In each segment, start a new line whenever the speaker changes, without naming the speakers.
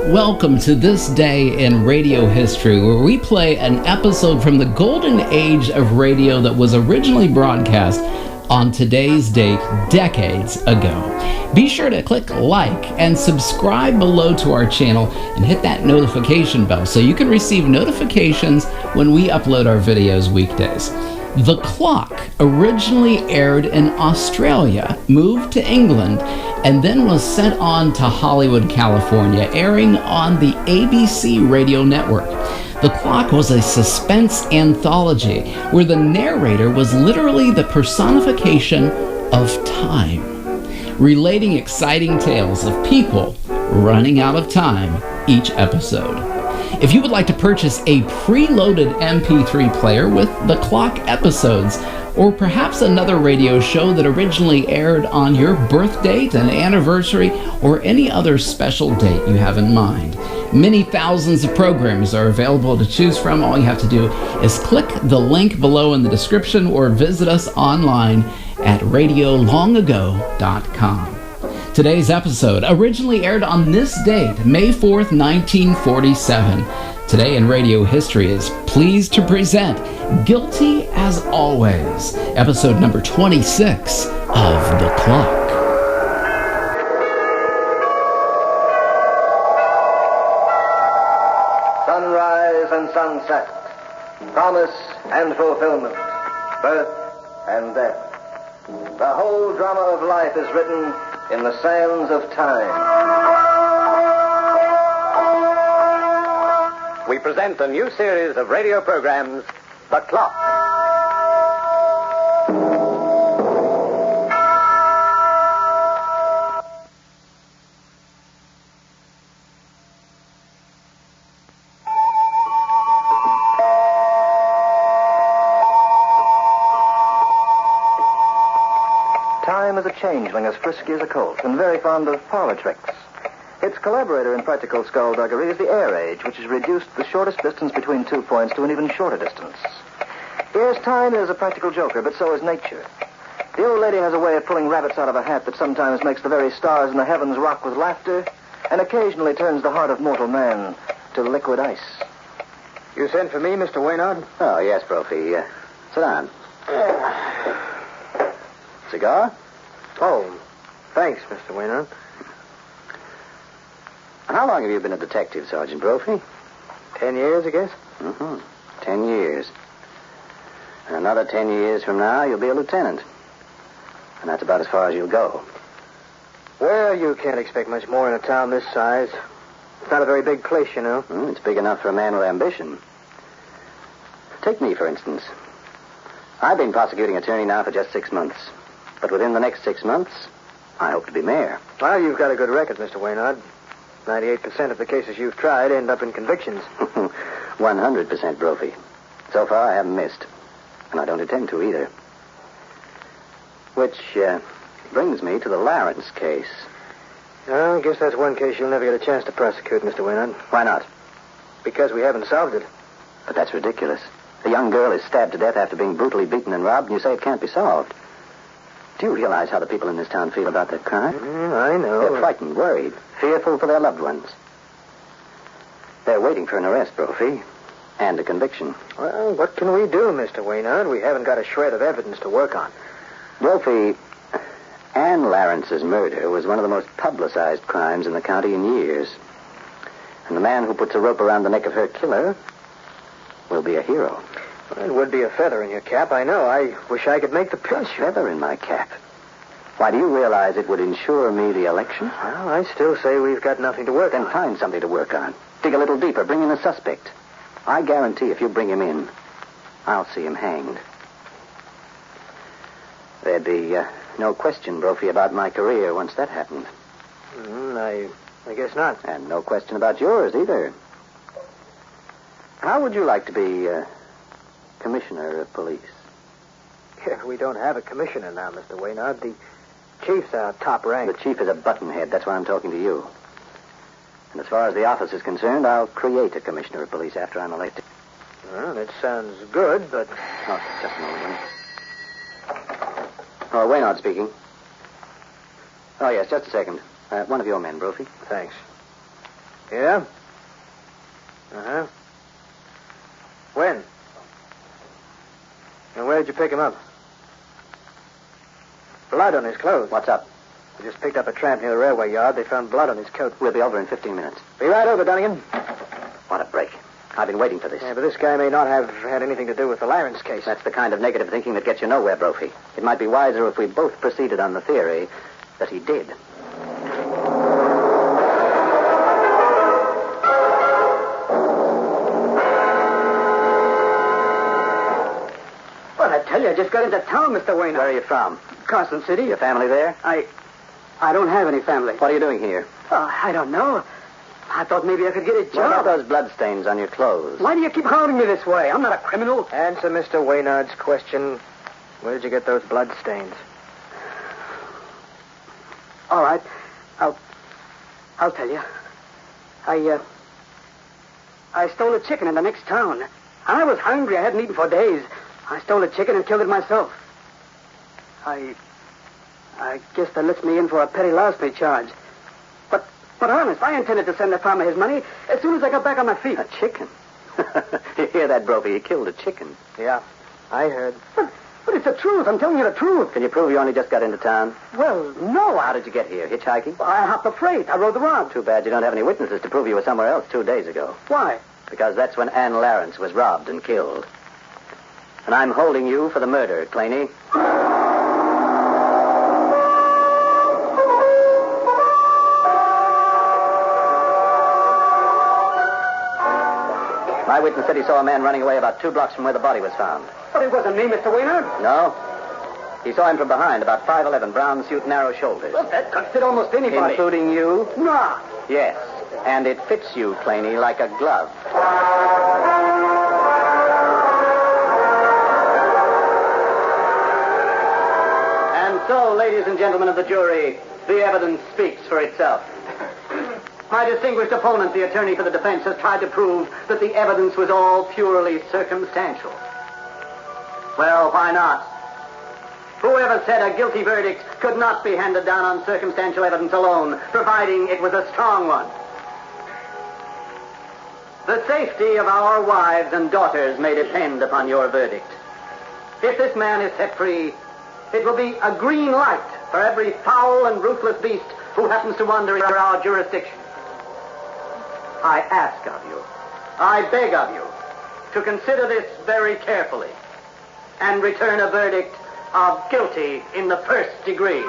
Welcome to This Day in Radio History, where we play an episode from the golden age of radio that was originally broadcast on today's date decades ago. Be sure to click like and subscribe below to our channel and hit that notification bell so you can receive notifications when we upload our videos weekdays. The Clock originally aired in Australia, moved to England, and then was sent on to Hollywood, California, airing on the ABC radio network. The Clock was a suspense anthology where the narrator was literally the personification of time, relating exciting tales of people running out of time each episode. If you would like to purchase a preloaded MP3 player with The Clock episodes, or perhaps another radio show that originally aired on your birth date, an anniversary, or any other special date you have in mind, many thousands of programs are available to choose from. All you have to do is click the link below in the description or visit us online at RadioLongAgo.com. Today's episode originally aired on this date, May 4th, 1947. Today in Radio History is pleased to present Guilty as Always, episode number 26 of The Clock.
Sunrise and sunset, promise and fulfillment, birth and death. The whole drama of life is written in the sands of time. We present a new series of radio programs, The Clock. Time is a changeling as frisky as a colt and very fond of parlor tricks. Its collaborator in practical skullduggery is the air age, which has reduced the shortest distance between 2 points to an even shorter distance. Yes, time is a practical joker, but so is nature. The old lady has a way of pulling rabbits out of a hat that sometimes makes the very stars in the heavens rock with laughter and occasionally turns the heart of mortal man to liquid ice.
You sent for me, Mr. Waynard?
Oh, yes, Brophy. Sit down. Cigar?
Oh, thanks, Mr. Waynard.
How long have you been a detective, Sergeant Brophy?
10 years, I guess.
10 years. And another 10 years from now, you'll be a lieutenant. And that's about as far as you'll go.
Well, you can't expect much more in a town this size. It's not a very big place, you know.
It's big enough for a man with ambition. Take me, for instance. I've been prosecuting attorney now for just 6 months. But within the next 6 months, I hope to be mayor.
Well, you've got a good record, Mr. Waynard. 98% of the cases you've tried end up in convictions.
100%, Brophy. So far, I haven't missed. And I don't intend to either. Which brings me to the Lawrence case.
Well, I guess that's one case you'll never get a chance to prosecute, Mr. Waynard.
Why not?
Because we haven't solved it.
But that's ridiculous. A young girl is stabbed to death after being brutally beaten and robbed, and you say it can't be solved. Do you realize how the people in this town feel about that crime?
I know.
They're frightened, worried, fearful for their loved ones. They're waiting for an arrest, Brophy, and a conviction.
Well, what can we do, Mr. Waynard? We haven't got a shred of evidence to work on.
Brophy, Anne Lawrence's murder was one of the most publicized crimes in the county in years. And the man who puts a rope around the neck of her killer will be a hero.
Well, it would be a feather in your cap, I know. I wish I could make the pinch.
A feather in my cap? Why, do you realize it would ensure me the election?
Well, I still say we've got nothing to work on.
Then find something to work on. Dig a little deeper. Bring in a suspect. I guarantee if you bring him in, I'll see him hanged. There'd be no question, Brophy, about my career once that happened.
I guess not.
And no question about yours either. How would you like to be commissioner of police?
Yeah, we don't have a commissioner now, Mr. Waynard. The chief's our top rank.
The chief is a buttonhead. That's why I'm talking to you. And as far as the office is concerned, I'll create a commissioner of police after I'm elected.
Well, that sounds good, but...
Oh, just a moment, will you? Oh, Waynard speaking. Oh, yes, just a second. One of your men, Brophy.
Thanks. Yeah? Uh-huh. When? And where did you pick him up? Blood on his clothes.
What's up?
We just picked up a tramp near the railway yard. They found blood on his coat.
We'll be over in 15 minutes.
Be right over, Dunnigan.
What a break. I've been waiting for this.
Yeah, but this guy may not have had anything to do with the Lawrence case.
That's the kind of negative thinking that gets you nowhere, Brophy. It might be wiser if we both proceeded on the theory that he did.
Well, I tell you, I just got into town, Mr. Wayne.
Where are you from?
Carson City.
Your family there?
I don't have any family.
What are you doing here?
I don't know. I thought maybe I could get a
What about
job.
those bloodstains on your clothes?
Why do you keep hounding me this way? I'm not a criminal.
Answer Mr. Waynard's question. Where did you get those blood stains?
All right. I'll tell you. I stole a chicken in the next town. I was hungry. I hadn't eaten for days. I stole a chicken and killed it myself. I guess that lets me in for a petty larceny charge. But honest, I intended to send the farmer his money as soon as I got back on my feet.
A chicken? You hear that, Brophy? He killed a chicken.
Yeah, I heard.
But it's the truth. I'm telling you the truth.
Can you prove you only just got into town?
Well, no.
How did you get here? Hitchhiking?
I hopped the freight. I rode the route.
Too bad you don't have any witnesses to prove you were somewhere else 2 days ago.
Why?
Because that's when Ann Lawrence was robbed and killed. And I'm holding you for the murder, Claney. My witness said he saw a man running away about 2 blocks from where the body was found.
But it wasn't me, Mr. Waynard.
No? He saw him from behind, about 5'11", brown suit, narrow shoulders.
Well, that could fit almost anybody.
Including you?
Nah.
Yes. And it fits you, Claney, like a glove. And so, ladies and gentlemen of the jury, the evidence speaks for itself. My distinguished opponent, the attorney for the defense, has tried to prove that the evidence was all purely circumstantial. Well, why not? Whoever said a guilty verdict could not be handed down on circumstantial evidence alone, providing it was a strong one? The safety of our wives and daughters may depend upon your verdict. If this man is set free, it will be a green light for every foul and ruthless beast who happens to wander in our jurisdiction. I ask of you, I beg of you, to consider this very carefully and return a verdict of guilty in the first degree.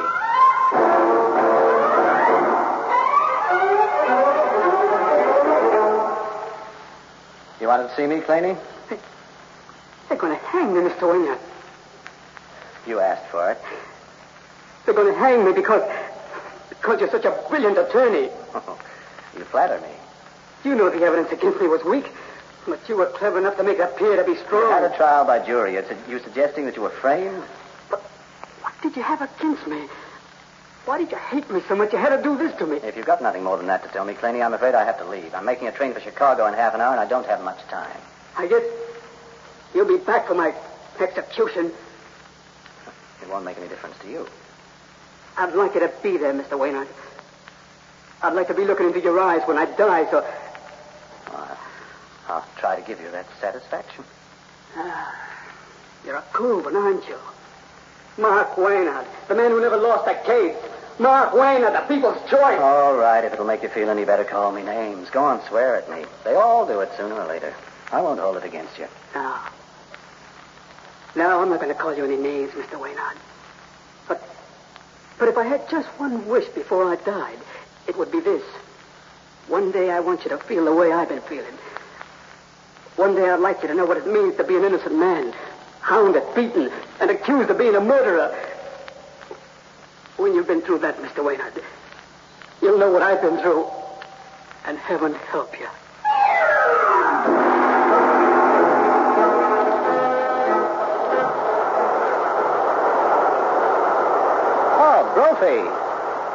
You wanted to see me, Claney?
They're going to hang me, Mr. Waynard.
You asked for it.
They're going to hang me because you're such a brilliant attorney.
You flatter me.
You know the evidence against me was weak, but you were clever enough to make it appear to be strong.
You had a trial by jury. Are you suggesting that you were framed?
But what did you have against me? Why did you hate me so much you had to do this to me?
If you've got nothing more than that to tell me, Claney, I'm afraid I have to leave. I'm making a train for Chicago in half an hour, and I don't have much time.
I guess you'll be back for my execution.
It won't make any difference to you.
I'd like you to be there, Mr. Waynard. I'd like to be looking into your eyes when I die, so...
I'll try to give you that satisfaction.
You're a cool one, aren't you? Mark Waynard, the man who never lost a case. Mark Waynard, the people's choice.
All right, if it'll make you feel any better, call me names. Go on, swear at me. They all do it sooner or later. I won't hold it against you.
No, I'm not going to call you any names, Mr. Waynard. But if I had just one wish before I died, it would be this. One day I want you to feel the way I've been feeling. One day I'd like you to know what it means to be an innocent man, hounded, beaten, and accused of being a murderer. When you've been through that, Mr. Waynard, you'll know what I've been through, and heaven help you.
Oh, Brophy.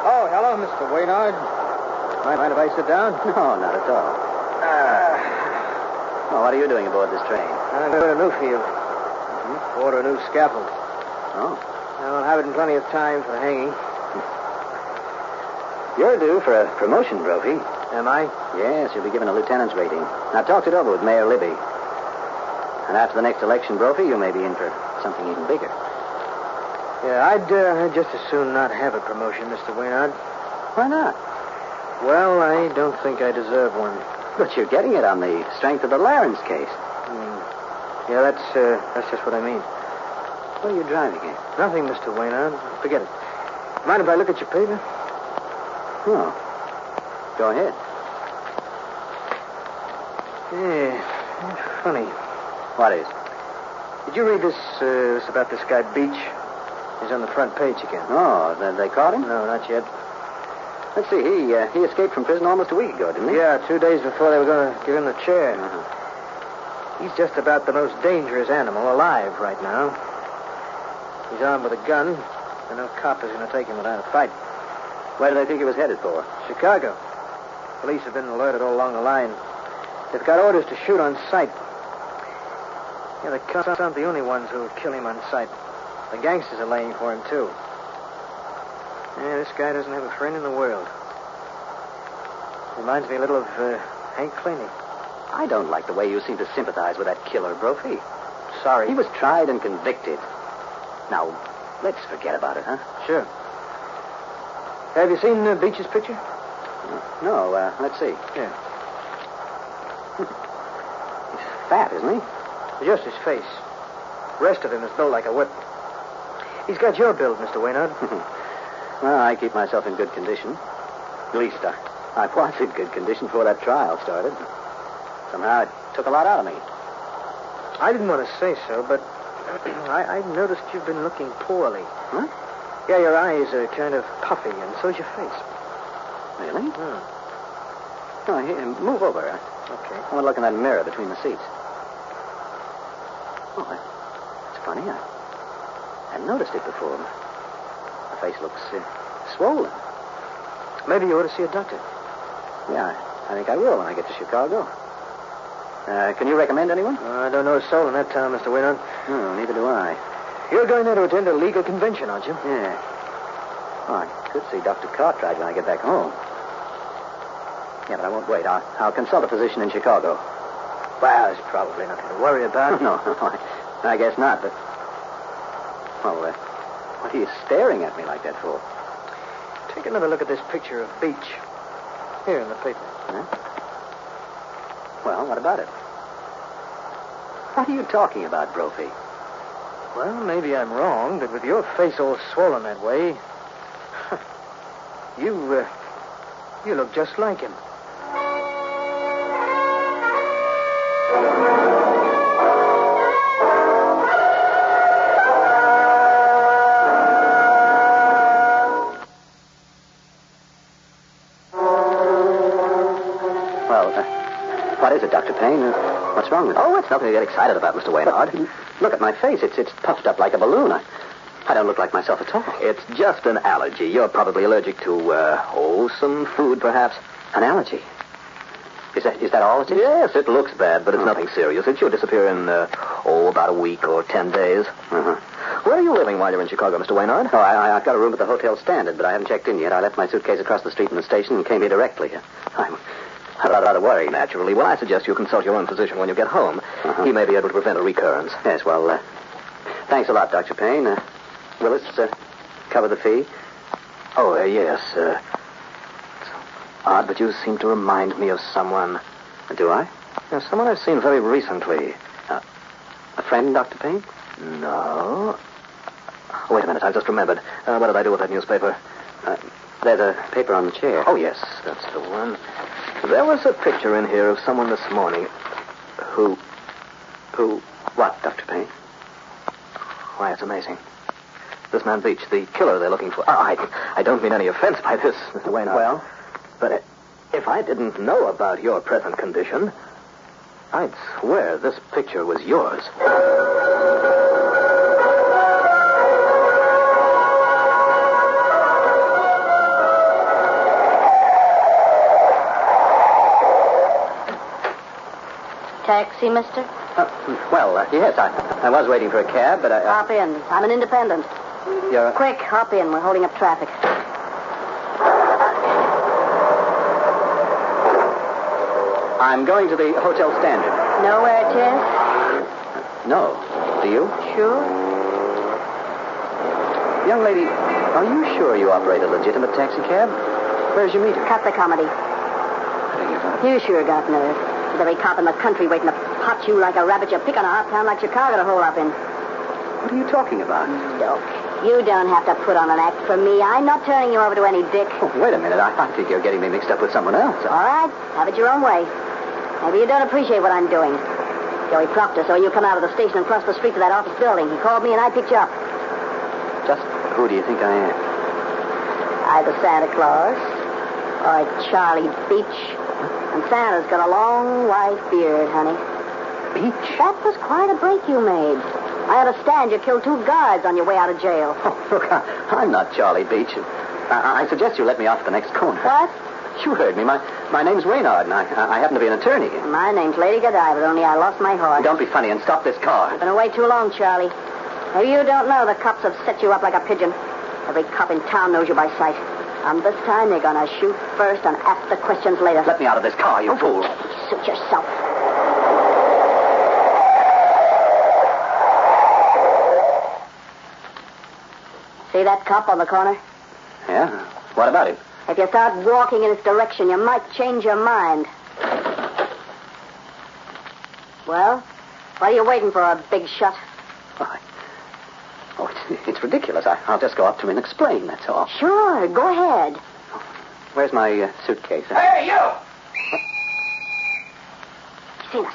Oh, hello, Mr. Waynard. Mind if I sit down?
No, not at all. Well, what are you doing aboard this train?
I'm going to Newfield. Order a new scaffold.
Oh.
I'll have it in plenty of time for the hanging.
You're due for a promotion, Brophy.
Am I?
Yes, you'll be given a lieutenant's rating. I talked it over with Mayor Libby. And after the next election, Brophy, you may be in for something even bigger.
Yeah, I'd just as soon not have a promotion, Mr. Waynard.
Why not?
Well, I don't think I deserve one.
But you're getting it on the strength of the Lawrence case.
Yeah, that's just what I mean.
What are you driving at?
Nothing, Mr. Waynard. Forget it. Mind if I look at your paper?
Oh. Go ahead.
Yeah, funny.
What is?
Did you read this about this guy Beach? He's on the front page again.
Oh, they caught him?
No, not yet.
Let's see, he escaped from prison almost a week ago, didn't he?
Yeah, 2 days before they were going to give him the chair.
Uh-huh.
He's just about the most dangerous animal alive right now. He's armed with a gun, and no cop is going to take him without a fight.
Where do they think he was headed for?
Chicago. Police have been alerted all along the line. They've got orders to shoot on sight. Yeah, the cops aren't the only ones who will kill him on sight. The gangsters are laying for him, too. Yeah, this guy doesn't have a friend in the world. Reminds me a little of Hank Claney.
I don't like the way you seem to sympathize with that killer, Brophy.
Sorry.
He was tried and convicted. Now, let's forget about it, huh?
Sure. Have you seen Beach's picture?
No, let's see.
Yeah.
He's fat, isn't he?
Just his face. The rest of him is built like a whip. He's got your build, Mr. Waynard.
Well, I keep myself in good condition. At least I was in good condition before that trial started. Somehow it took a lot out of me.
I didn't want to say so, but I noticed you've been looking poorly.
Huh?
Yeah, your eyes are kind of puffy, and so's your face.
Really? Oh, here, move over.
Okay.
I want to look in that mirror between the seats. Oh, that's funny. I hadn't noticed it before. My face looks swollen.
Maybe you ought to see a doctor.
Yeah, I think I will when I get to Chicago. Can you recommend anyone?
I don't know a soul in that town, Mr. Waynard.
No, neither do I.
You're going there to attend a legal convention, aren't you?
Yeah. Oh, I could see Dr. Cartwright when I get back home. Yeah, but I won't wait. I'll consult a physician in Chicago.
Well, there's probably nothing to worry about.
No, I guess not, but... Well, what are you staring at me like that for?
Take another look at this picture of Beach. Here in the paper.
Huh? Well, what about it? What are you talking about, Brophy?
Well, maybe I'm wrong, but with your face all swollen that way... You look just like him.
What is it, Dr. Payne? What's wrong with it? Oh, it's nothing to get excited about, Mr. Waynard. Look at my face. It's puffed up like a balloon. I don't look like myself at all.
It's just an allergy. You're probably allergic to, some food, perhaps.
An allergy? Is that all it is?
Yes, it looks bad, but it's nothing serious. It should disappear in, about a week or 10 days.
Uh-huh.
Where are you living while you're in Chicago, Mr. Waynard?
Oh, I've got a room at the Hotel Standard, but I haven't checked in yet. I left my suitcase across the street in the station and came here directly. I'm rather worried.
Naturally. Well, I suggest you consult your own physician when you get home.
Uh-huh.
He may be able to prevent a recurrence.
Yes, well, thanks a lot, Dr. Payne. Will this cover the fee?
Oh, yes. It's odd, but you seem to remind me of someone.
Do I?
Someone I've seen very recently.
A friend, Dr. Payne?
No. Wait a minute, I've just remembered. What did I do with that newspaper?
There's a paper on the chair.
Oh, yes, that's the one. There was a picture in here of someone this morning who...
What, Dr. Payne?
Why, it's amazing. This man Beach, the killer they're looking for. I don't mean any offense by this, Mr. Waynard.
Well?
But if I didn't know about your present condition, I'd swear this picture was yours.
Taxi, mister?
Yes, I was waiting for a cab, but I...
Hop in. I'm an independent.
You're...
Quick, hop in. We're holding up traffic.
I'm going to the Hotel Standard.
Know where it is?
No. Do you?
Sure.
Young lady, are you sure you operate a legitimate taxi cab? Where's your meter?
Cut the comedy. You sure got nerve. There's every cop in the country waiting to pot you like a rabbit. You pick on a hot town like Chicago to hole up in.
What are you talking about?
Look, you don't have to put on an act for me. I'm not turning you over to any dick.
Oh, wait a minute. I think you're getting me mixed up with someone else.
All right. Have it your own way. Maybe you don't appreciate what I'm doing. Joey Proctor saw you come out of the station and cross the street to that office building. He called me and I picked you up.
Just who do you think I am?
Either Santa Claus or Charlie Beach. And Santa's got a long white beard, honey.
Beach?
That was quite a break you made. I understand you killed 2 guards on your way out of jail.
Oh, look, I'm not Charlie Beach. I suggest you let me off at the next corner.
What?
You heard me. My name's Waynard, and I happen to be an attorney.
My name's Lady Godiva, only I lost my horse.
Don't be funny and stop this car.
Been away too long, Charlie. Maybe you don't know the cops have set you up like a pigeon. Every cop in town knows you by sight. And this time they're going to shoot first and ask the questions later.
Let me out of this car, you fool.
Suit yourself. See that cop on the corner?
Yeah? What about him?
If you start walking in his direction, you might change your mind. Well, what are you waiting for, a big shot?
It's ridiculous. I'll just go up to him and explain, that's all.
Sure, go ahead.
Where's my suitcase?
Hey, you!
He's seen us.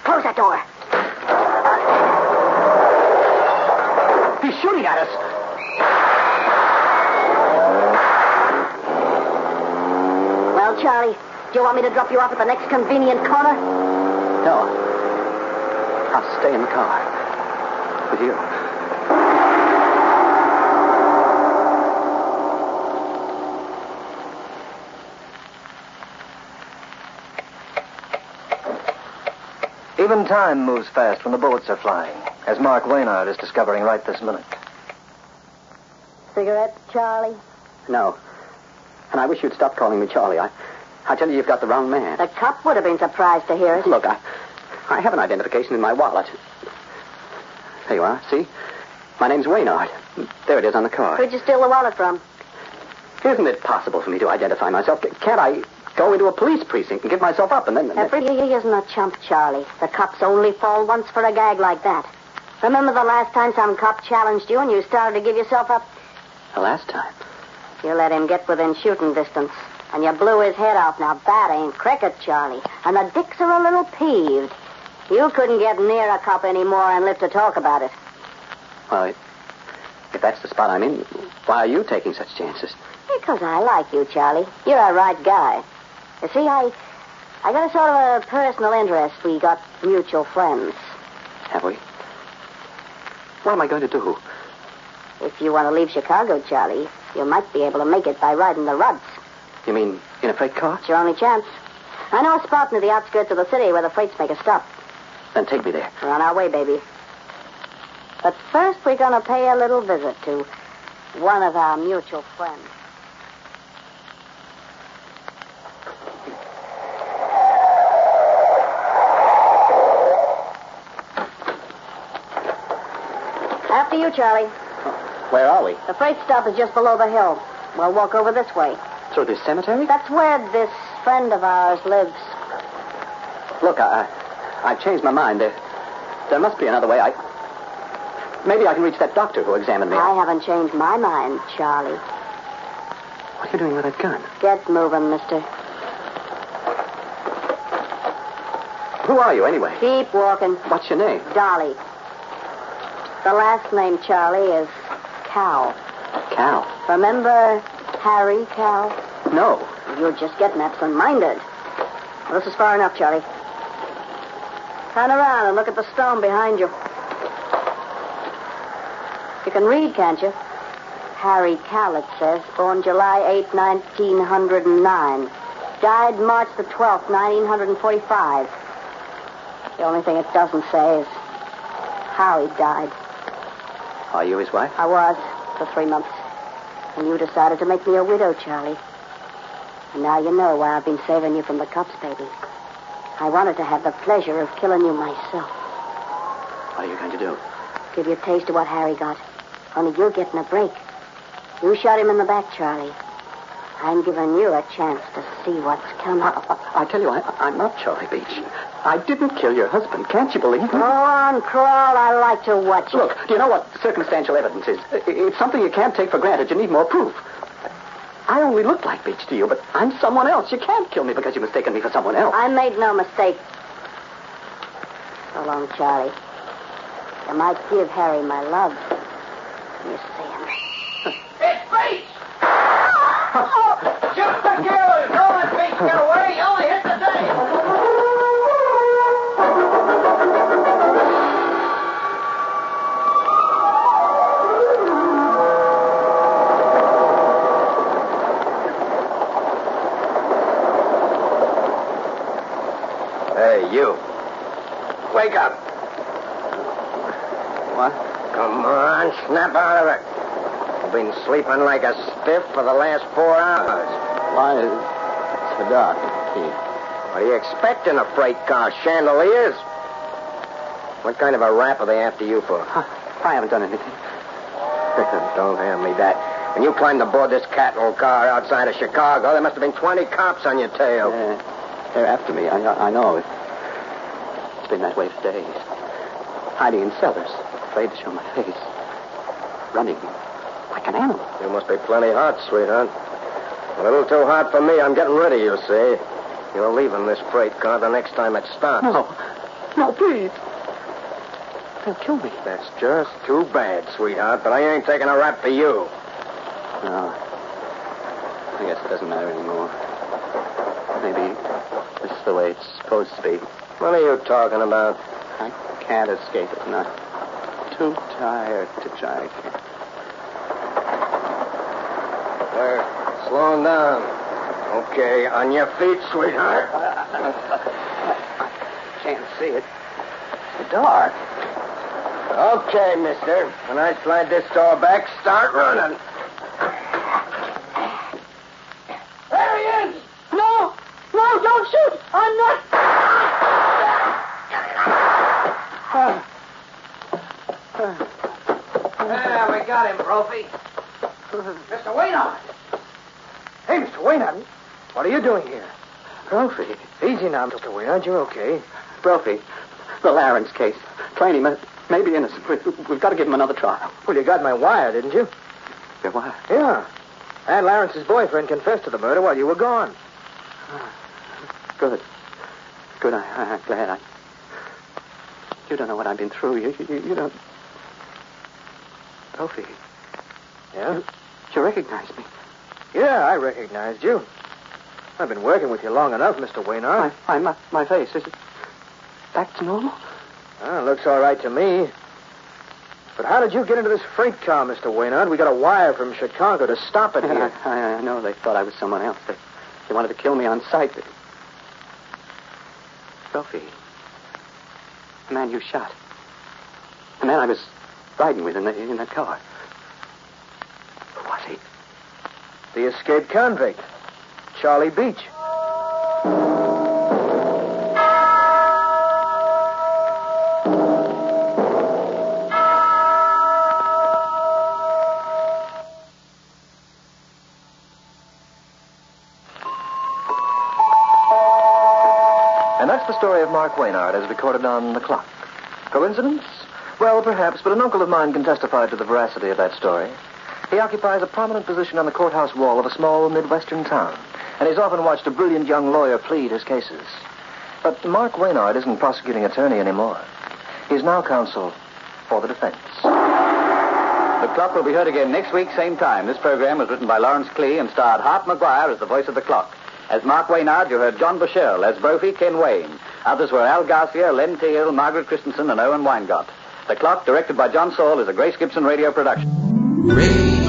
Close that door.
He's shooting at us.
Well, Charlie, do you want me to drop you off at the next convenient corner?
No. I'll stay in the car. With you.
Even time moves fast when the bullets are flying, as Mark Waynard is discovering right this minute.
Cigarette, Charlie?
No. And I wish you'd stop calling me Charlie. I tell you, you've got the wrong man.
The cop would have been surprised to hear it.
Look, I have an identification in my wallet. There you are, see? My name's Waynard. There it is on the card.
Where'd you steal the wallet from?
Isn't it possible for me to identify myself? Can't I go into a police precinct and give myself up and then...
Every isn't a chump, Charlie. The cops only fall once for a gag like that. Remember the last time some cop challenged you and you started to give yourself up?
The last time?
You let him get within shooting distance, and you blew his head off. Now, that ain't cricket, Charlie. And the dicks are a little peeved. You couldn't get near a cop anymore and live to talk about it.
Well, if that's the spot I'm in, why are you taking such chances?
Because I like you, Charlie. You're a right guy. You see, I got a sort of a personal interest. We got mutual friends.
Have we? What am I going to do?
If you want to leave Chicago, Charlie, you might be able to make it by riding the Ruds.
You mean in a freight car?
It's your only chance. I know a spot near the outskirts of the city where the freights make a stop.
Then take me there.
We're on our way, baby. But first, we're going to pay a little visit to one of our mutual friends. After you, Charlie.
Where are we?
The freight stop is just below the hill. We'll walk over this way.
Through this cemetery?
That's where this friend of ours lives.
Look, I've changed my mind. There must be another way. Maybe I can reach that doctor who examined me.
I haven't changed my mind, Charlie.
What are you doing with that gun?
Get moving, mister.
Who are you, anyway?
Keep walking.
What's your name?
Dolly. The last name, Charlie, is Cal.
Cal.
Remember Harry Cal?
No.
You're just getting absent-minded. Well, this is far enough, Charlie. Turn around and look at the stone behind you. You can read, can't you? Harry Cal, it says, born July 8, 1909. Died March the 12th, 1945. The only thing it doesn't say is how he died.
Are you his wife?
I was for 3 months. And you decided to make me a widow, Charlie. And now you know why I've been saving you from the cops, baby. I wanted to have the pleasure of killing you myself.
What are you going to do?
Give you a taste of what Harry got. Only you're getting a break. You shot him in the back, Charlie. I'm giving you a chance to see what's coming.
I tell you, I'm not Charlie Beach. I didn't kill your husband. Can't you believe me?
Go on, Crawl. I like to watch it.
Look, do you know what circumstantial evidence is? It's something you can't take for granted. You need more proof. I only look like Beach to you, but I'm someone else. You can't kill me because you've mistaken me for someone else.
I made no mistake. So long, Charlie. I might give Harry my love. You see him.
It's Beach! Shoot the killers! Don't let Beach get away. He only hit the day.
Hey, you. Wake up.
What?
Come on, snap out of it. You've been sleeping like a stiff for the last 4 hours.
Why? It's so dark, Pete.
What do you expect in a freight car? Chandeliers? What kind of a rap are they after you for?
I haven't done anything.
Don't hand me that. When you climbed aboard this cattle car outside of Chicago, there must have been 20 cops on your tail.
They're after me. I know. It's been that way for days. Hiding in cellars, afraid to show my face. Running like an animal.
You must be plenty hot, sweetheart. A little too hot for me. I'm getting rid of you, see? You're leaving this freight car the next time it stops.
No, please. They'll kill me.
That's just too bad, sweetheart, but I ain't taking a rap for you.
No. I guess it doesn't matter anymore. Maybe this is the way it's supposed to be.
What are you talking about?
I can't escape it, and I'm too tired to try again.
They're slowing down. Okay, on your feet, sweetheart.
I can't see it. It's dark.
Okay, mister. When I slide this door back, start running.
There he is!
No, don't shoot. I'm not.
Yeah, we got him, Brophy. Mr. Waynard.
Hey, Mr. Waynard. What are you doing here?
Brophy.
Easy now, Mr. Waynard. You're okay.
Brophy. The Lawrence case. Trainee may be innocent. We've got to give him another trial.
Well, you got my wire, didn't you?
Your wife?
Yeah. And Lawrence's boyfriend confessed to the murder while you were gone.
Good. I'm glad. You don't know what I've been through. You don't... Brophy.
Yeah?
You recognize me.
Yeah, I recognized you. I've been working with you long enough, Mr. Waynard.
My face, is it back to normal?
Well, it looks all right to me. But how did you get into this freight car, Mr. Waynard? We got a wire from Chicago to stop it here.
I know they thought I was someone else. They wanted to kill me on sight. Brophy. The man you shot. The man I was riding with in that car. Who was he?
The escaped convict, Charlie Beach.
And that's the story of Mark Waynard as recorded on The Clock. Coincidence? Well, perhaps, but an uncle of mine can testify to the veracity of that story. He occupies a prominent position on the courthouse wall of a small Midwestern town, and he's often watched a brilliant young lawyer plead his cases. But Mark Waynard isn't prosecuting attorney anymore. He's now counsel for the defense.
The Clock will be heard again next week, same time. This program was written by Lawrence Klee and starred Hart McGuire as the voice of the Clock. As Mark Waynard, you heard John Bushell. As Brophy, Ken Wayne. Others were Al Garcia, Len Teal, Margaret Christensen, and Owen Weingott. The Clock, directed by John Saul, is a Grace Gibson radio production.
Radio.